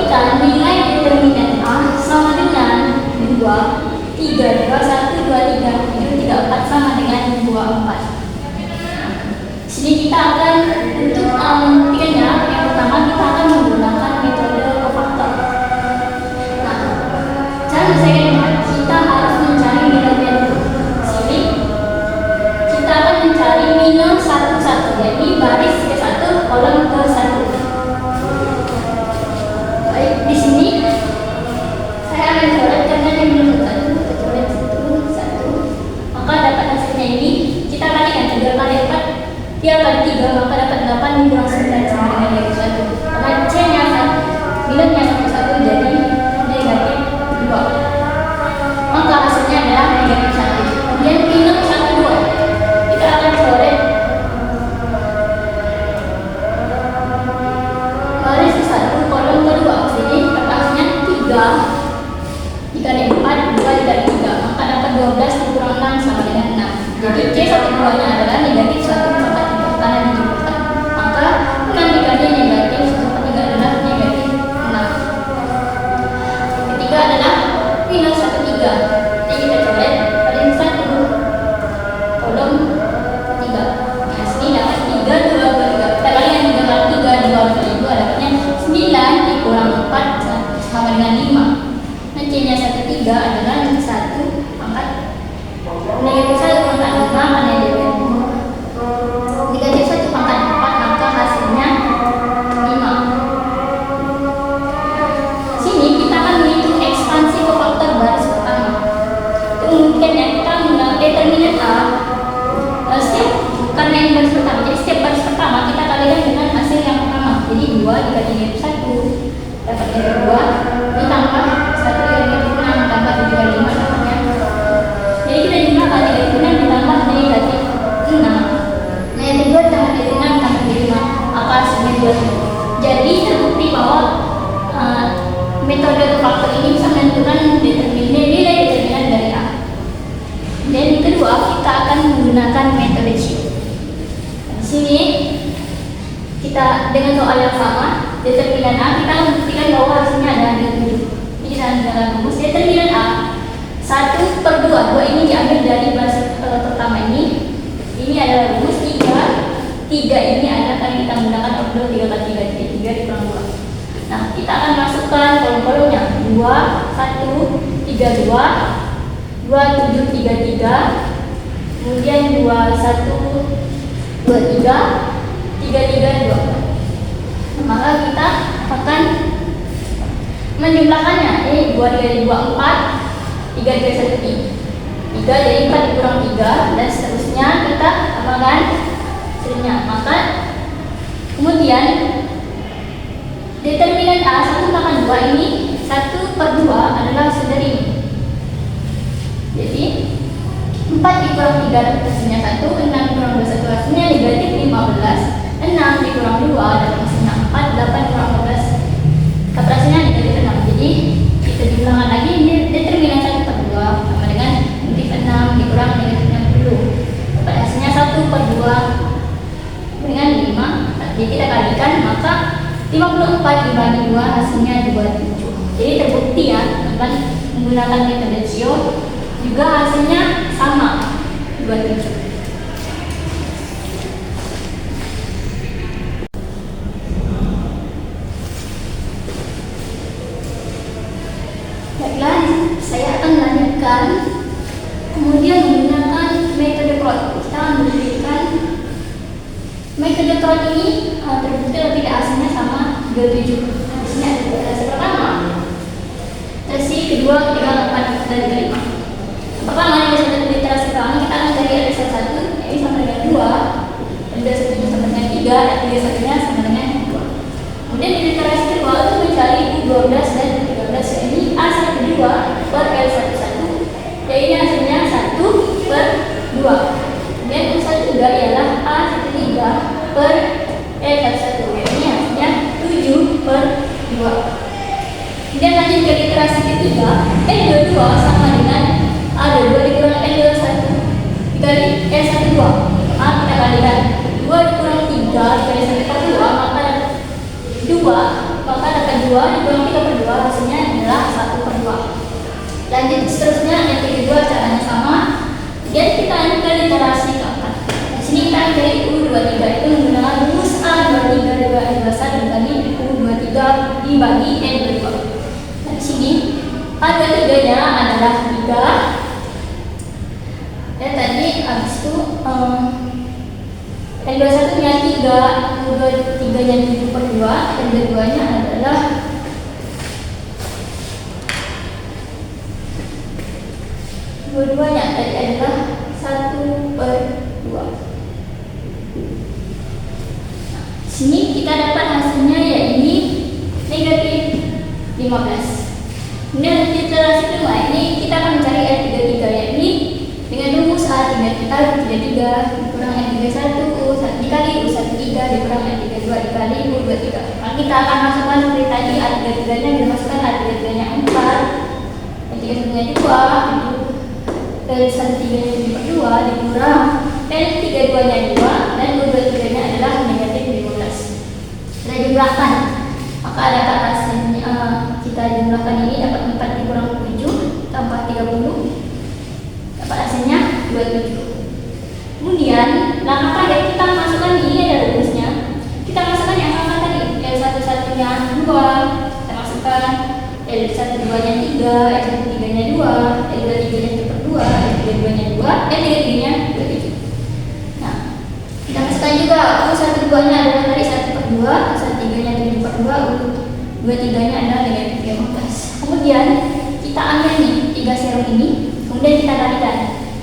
berikan nilai determinan A sama dengan 2, 3, 2, 1, 2, 3, 7, 3, 4 sama dengan 2, 4. Sini kita akan untuk membuktikannya. Yang pertama kita akan menggunakan metode kofaktor. Nah, cara menyelesaikannya kita harus mencari nilai dulu. Sini kita akan mencari minus 1, 1, jadi baris ke-1 kolom ke-1. Baik, di sini saya akan coret karena yang minus 1, kita coret 1, maka dapat hasilnya ini kita kalikan 3 kali 4 3 kali 3, maka dapat 8 dikurang 9 sama dengan negatif 1. Karena C-nya 1, minusnya 1, jadi negatif 2. Maka hasilnya adalah negatif 1. Kemudian minus 1, 2. Kita akan coret baris ke-1 kolom ke-2. Jadi kertasnya 3 dikali 4, 2 dikali 3, maka dapat 12 dikurang 6 sama dengan 6. Jadi C12 nya adalah negatif 1 karena dijumlahkan, maka 6 dikali negatif 1/3 adalah negatif 6. Ketiga adalah minus 1/3. Jadi kita coret baris 1 kolom 3. Nah, sini dapat 3, 2, 2, 3. Kita kalikan 3 kali 3, 2 kali 2 dapatnya 9 dikurang 4 sama dengan 5. Nah, C-nya 1/3 adalah 1 pangkat negatif 1 pangkat 5 karena dia negatif 1 pangkat 4, maka hasilnya 5. Sini kita akan menghitung ekspansi kofaktor baris pertama. Untuk membuktikannya kita menggunakan determinan A. Karena ini baris pertama, jadi setiap baris pertama kita kalikan dengan hasil yang pertama. Jadi 2 dikali negatif 1 dapat negatif 2, ditambah 1 dikali negatif 6 tambah 7 kali 5 dapatnya. Jadi kita jumlahkan negatif 6 ditambah negatif 6. Negatif 2 tambah negatif 6 tambah negatif 5, maka hasilnya 2. Jadi terbukti bahwa metode kofaktor ini bisa menentukan nilai determinan dari A. Dan yang kedua kita akan menggunakan metode C. Di sini kita dengan soal yang sama, determinan A kita membuktikan bahwa hasilnya adalah 7. Ini dalam rumus determinan A 1/2. 2 ini diambil dari baris pertama ini. Ini adalah rumus 3 ini adalah tadi kita menggunakan ordo 3 kali 3, jadi 3 dikurang 2. Nah, kita akan masukkan kolom-kolomnya 2, 1, 3, 2, 2, 7, 3, 3, kemudian 2, 1, 2, 3, 3, 3, 2. Maka kita akan menjumlahkannya. Ini 2 dikali 2, 4, 3 dikali 1, 3, jadi 4 dikurang 3, dan seterusnya kita tambahkan hasilnya. Maka kemudian determinan A 1/2 ini 1/2 adalah hasil dari ini. Jadi 4 dikurang 3 dapat hasilnya 1, 6 dikurang 2, 1 hasilnya negatif 15, 6 dikurang 2 dapat hasilnya 4, 8 dikurang 12 dapat hasilnya negatif 6. Jadi kita jumlahkan lagi, ini determinan 1/2 sama dengan negatif 6 dikurang negatif 60, dapat hasilnya 1/2 dengan 5. Jadi kita kalikan, maka 54 dibagi 2 hasilnya 27. Jadi terbukti ya teman menggunakan metode Zio juga hasilnya sama 27. Baiklah, saya akan melanjutkan kemudian menggunakan metode Crot. Kita akan memberikan metode Crot ini terbukti atau tidak hasilnya sama 27. Di sini ada literasi pertama, literasi kedua, ketiga, keempat, dan kelima. Pertama, literasi pertama kita akan cari literasi 1, yaitu sama dengan 2, literasi 1 sama dengan 3, dan literasi 1 sama dengan 2. Kemudian di literasi kedua itu mencari U12 dan U13, ini A12 per L11, yaitu hasilnya 1/2. Kemudian U1 juga ialah A13 per L11, yaitu hasilnya 7/2. Kemudian lanjut ke literasi ketiga, L22 sama dengan A22 dikurang L21 dikali L12. Kita kalikan 2 dikurang 3 dikali 1/2, maka 2, maka dapat 2 2 dikurang 3/2 hasilnya adalah 1/2. Lanjut seterusnya yang kedua caranya sama. Kemudian kita ambil literasi keempat. Di sini kita cari U23 itu menggunakan rumus A23 N21 dibagi U23 dibagi N22. Nah, di sini A23-nya adalah 3. Dan tadi habis itu N21-nya 3, U23-nya 7/2, N22-nya adalah dua-duanya tadi adalah 1/2. Sini kita dapat hasilnya yaitu negatif 15. Kemudian literasi kedua ini kita akan mencari R33 yaitu dengan rumus A33 dikurang R31 dikali U13 dikurang R32 dikali U23. Maka kita akan masukkan seperti tadi A33-nya dimasukkan A33-nya 4, R33-nya 2 dari 1/3-nya 7/2 dikurang N32-nya 2 dan U23-nya adalah negatif 15. Kita jumlahkan, maka dapat hasilnya kita jumlahkan ini dapat 4 dikurang 7 tambah 30 dapat hasilnya 27. Kemudian langkah terakhir kita masukkan ini ada rumusnya. Kita masukkan yang sama tadi L11-nya 2 kita masukkan L12-nya 3, L13-nya 2, L23-nya 7/2, L32-nya 2, L33-nya 27. Nah, kita masukkan juga U12-nya adalah tadi 1/2, U13-nya 7/2, U23-nya adalah negatif 15. Kemudian kita ambil nih 3 serum ini, kemudian kita kalikan.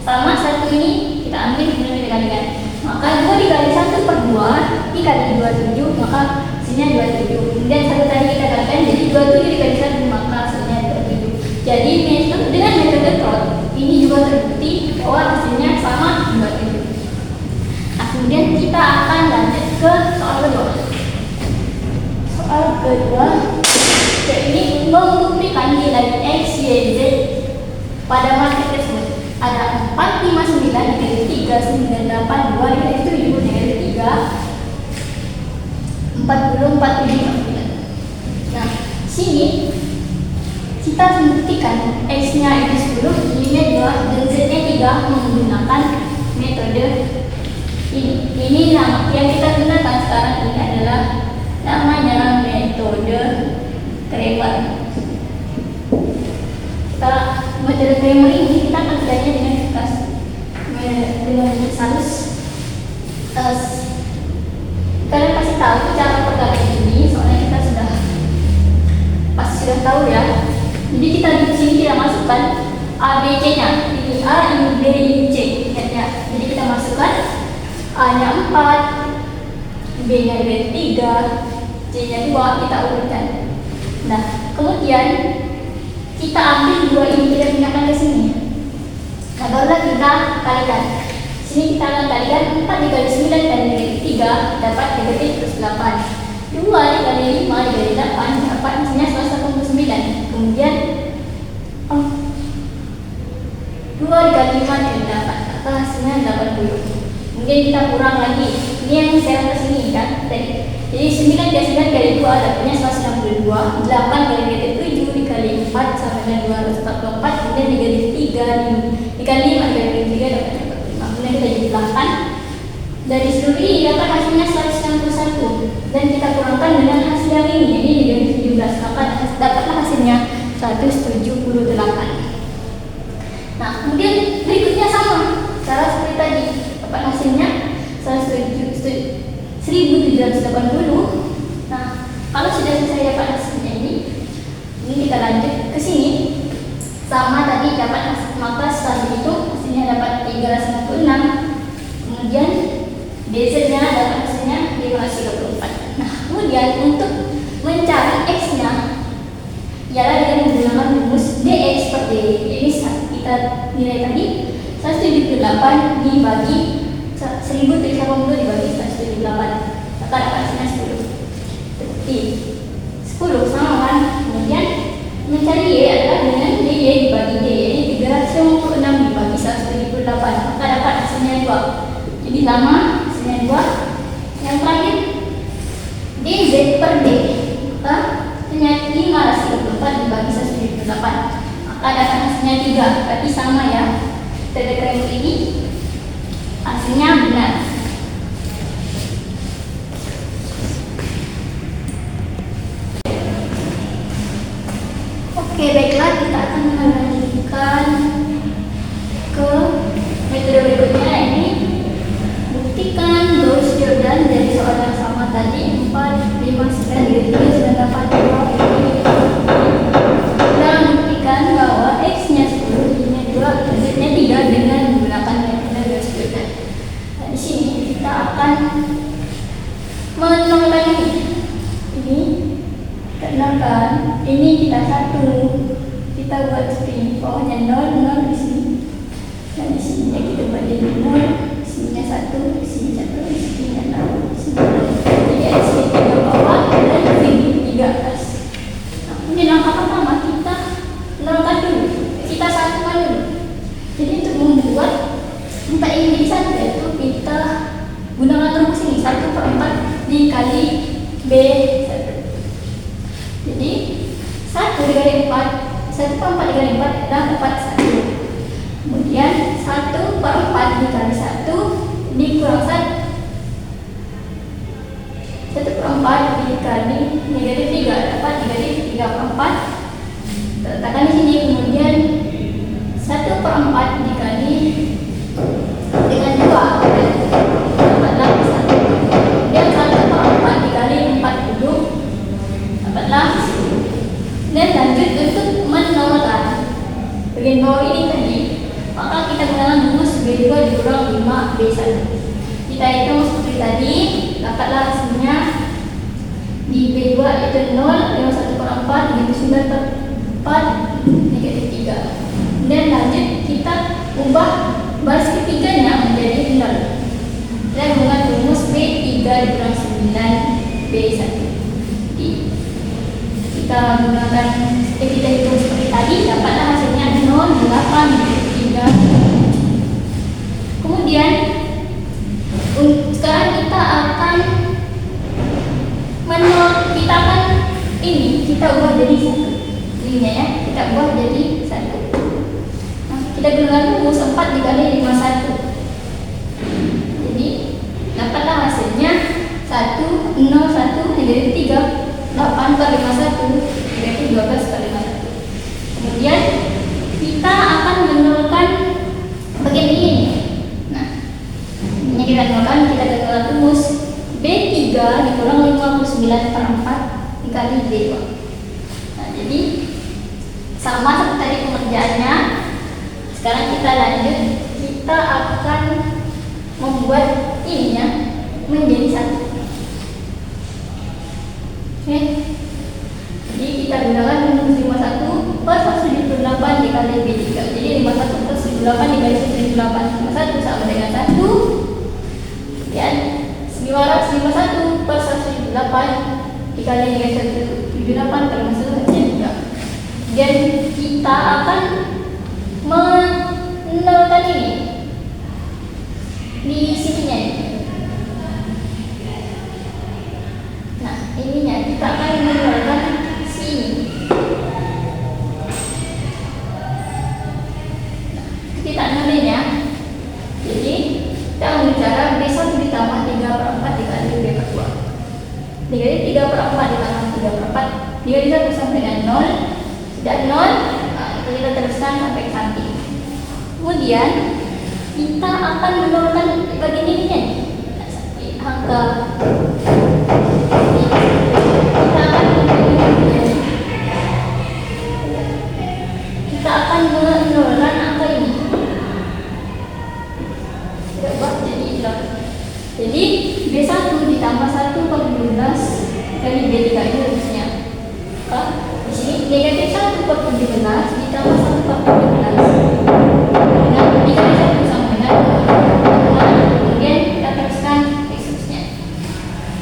Sama satu ini kita ambil kemudian kita kalikan. Maka 2 dikali 1/2 dikali 27, maka hasilnya 27. Kemudian satu tadi kita kalikan jadi 27 dikali 1, maka hasilnya 27. Jadi dengan metode Trot ini juga terbukti bahwa hasilnya sama 27. Nah, kemudian kita akan lanjut ke soal kedua. Soal kedua ini membuktikan nilai X, Y, Z pada matrik tersebut. Ada 4, 5, 9 dikali 3, 9, 8, 2 dikali 7 dikali 3, 40, 47, 9. Nah, sini kita membuktikan X-nya itu 10, Y-nya 2, dan Z-nya 3 menggunakan metode ini. Ini nama yang kita gunakan sekarang ini adalah namanya metode Cramer. Metode Cramer ini kita akan belajar dengan salus. Kalian pasti tahu cara pergabungan ini, soalnya kita pasti sudah tahu ya. Jadi kita di sini tidak masukkan A, B, C-nya. Ini A, ini B, ini C. Ya. Jadi kita masukkan A-nya 4, B-nya 3, C-nya 2, kita urutkan. Nah, kemudian kita ambil 2 ini, kita pindahkan ke sini. Nah, barulah kita kalikan. Sini kita akan kalikan 4 dikali 9 dan negatif 3 dapat negatif plus 8. 2 dikali 5 dikali 8 dapat hasilnya 189. Kemudian 2 dikali 5 dikali 8 maka hasilnya 80. Kemudian kita kurang lagi. Ini yang saya ke sini kan tadi. Jadi 9 dikali 9 dikali 2 dapatnya 162. 8 kali negatif 7 dikali 4 sama dengan 244. Kemudian negatif 3 dikali 5 dikali 3 dapat 45. Kemudian kita jumlahkan. Dari seluruh ini dapat hasilnya 161 dan kita kurangkan dengan hasil yang ini negatif 17, maka dapatlah hasilnya 178. Nah, kemudian berikutnya sama cara seperti tadi, dapat hasilnya 1780. Nah, kalau sudah selesai dapat hasilnya ini kita lanjut ke sini. Sama tadi dapat hasil, maka setelah itu hasilnya dapat 396. Kemudian DZ-nya dapat hasilnya 534. Nah, kemudian untuk mencari X-nya ialah dengan menggunakan rumus DX per D. Ini kita nilai tadi 178 dibagi 1080 dibagi 178, maka dapat hasilnya 10. Seperti 10 sama kan. Kemudian mencari Y adalah dengan DY dibagi D, ini 356 dibagi 178, maka dapat hasilnya 2. Jadi sama hasilnya 2. Yang terakhir DZ per D, maka ternyata keadaan hasilnya 3, berarti sama ya. Kita deklarasi ini hasilnya benar. Oke, baiklah, kita akan melanjutkan ke metode berikutnya. Ini buktikan Gauss Jordan dari soal yang sama tadi 4, 5, 9, 3, 9, 8, 2. Dan buktikan bahwa X-nya 10, Y-nya 2, Z-nya 3 dengan menggunakan metode Gauss Jordan. Nah, di sini kita akan menolakkan ini. Kenalkan, ini kita 1, kita buat seperti bawahnya 0 di sini, dan di sini kita buat jadi 0, sininya 1, sini 1, sininya 0, sini 0. Jadi sini 3 bawah dan sini 3 atas. Nah, ini langkah pertama kita nolkan dulu, kita satukan dulu. Jadi untuk membuat 4 ini jadi 1, yaitu kita gunakan rumus ini 1/4 dikali B1. Jadi 1 dikali 4, 1/4 dikali 4 adalah 41. Kemudian 1/4 dikali 1 dikurang 1. 1/4 dikali negatif 3 dapat negatif 3/4. Letakkan di sini. Kemudian 1/4 dikali dengan 2 dapatlah 1. Kemudian 1/4 dikali 40 dapatlah. Dan lanjut untuk menolakkan bagian bawah ini tadi, maka kita gunakan rumus B2 dikurang 5B1. Kita hitung seperti tadi, dapatlah hasilnya di B2 yaitu 0, 51/4, negatif 9/4, negatif 3. Dan lanjut kita ubah baris ketiganya menjadi 0. Dan menggunakan rumus B3 dikurang 9B1. Kita gunakan kita hitung seperti tadi, dapatlah hasilnya 0, 8, 3. Kemudian sekarang kita akan kita ubah jadi 1. Ininya ya, kita ubah jadi 1. Nah, kita gunakan rumus 4 dikali 51. Jadi dapatlah hasilnya 1, 0, 1, negatif 3, 8 per 51, negatif 12 per 51. Kemudian kita akan menolakkan bagian ini. Nah, ini kita nolakkan, kita gunakan rumus B3 dikurang 59/4 dikali B2. Nah, jadi sama seperti tadi pengerjaannya. Sekarang kita lanjut, kita akan membuat ininya menjadi 1. Oke. Jadi kita gunakan rumus 51 per 178 dikali B3. Jadi 51 per 178 dikali 178, 51 sama dengan 1. Dan 51 per 178 dikali dengan 178 per 1 hanya 3. Dan kita akan menolakkan ini di sininya. Nah, ininya kita akan menolakkan sini. Nah, kita nolin ya. Jadi kita bicara B1 ditambah 3/4 dikali B2. Dikali 3/4 ditambah 3/4 dikali 1 sampai dengan 0. Sudah 0, nah, kita teruskan sampai ke samping. Kemudian kita akan menolakkan bagian ini nih. Nah, sampai angka kita akan menolakkan angka ini. Kita ubah jadi 0. Jadi B1 ditambah 1 per 12 kali B3 ini rumusnya. Di sini negatif 1 per 17 ditambah 1 per 17 dengan dikali 1 sama dengan 2. Kemudian kita teruskan rumusnya.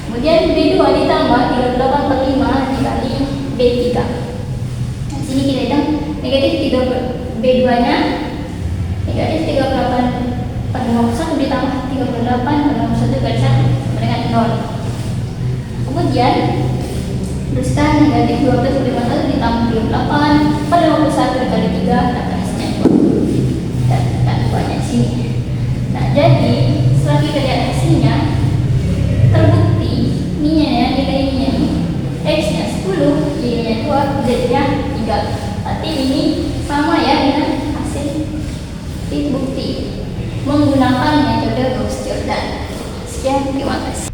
Kemudian B2 ditambah 38 per 5 dikali B3. Nah, sini kita hitung negatif 3 per B2 nya negatif 38 per 51 ditambah 38 per 51 kali 1 sama dengan 0. Kemudian terus rumuskan negatif 12 kali 1 ditambah 28 per 51 dikali 3 akan hasilnya 2. Dan kan banyak sini. Nah, jadi setelah kita lihat hasilnya, terbukti nilai nya X nya 10, Y nya 2, Z nya 3. Berarti ini sama ya dengan hasil bukti menggunakan metode Gauss-Jordan. Sekian, terima kasih.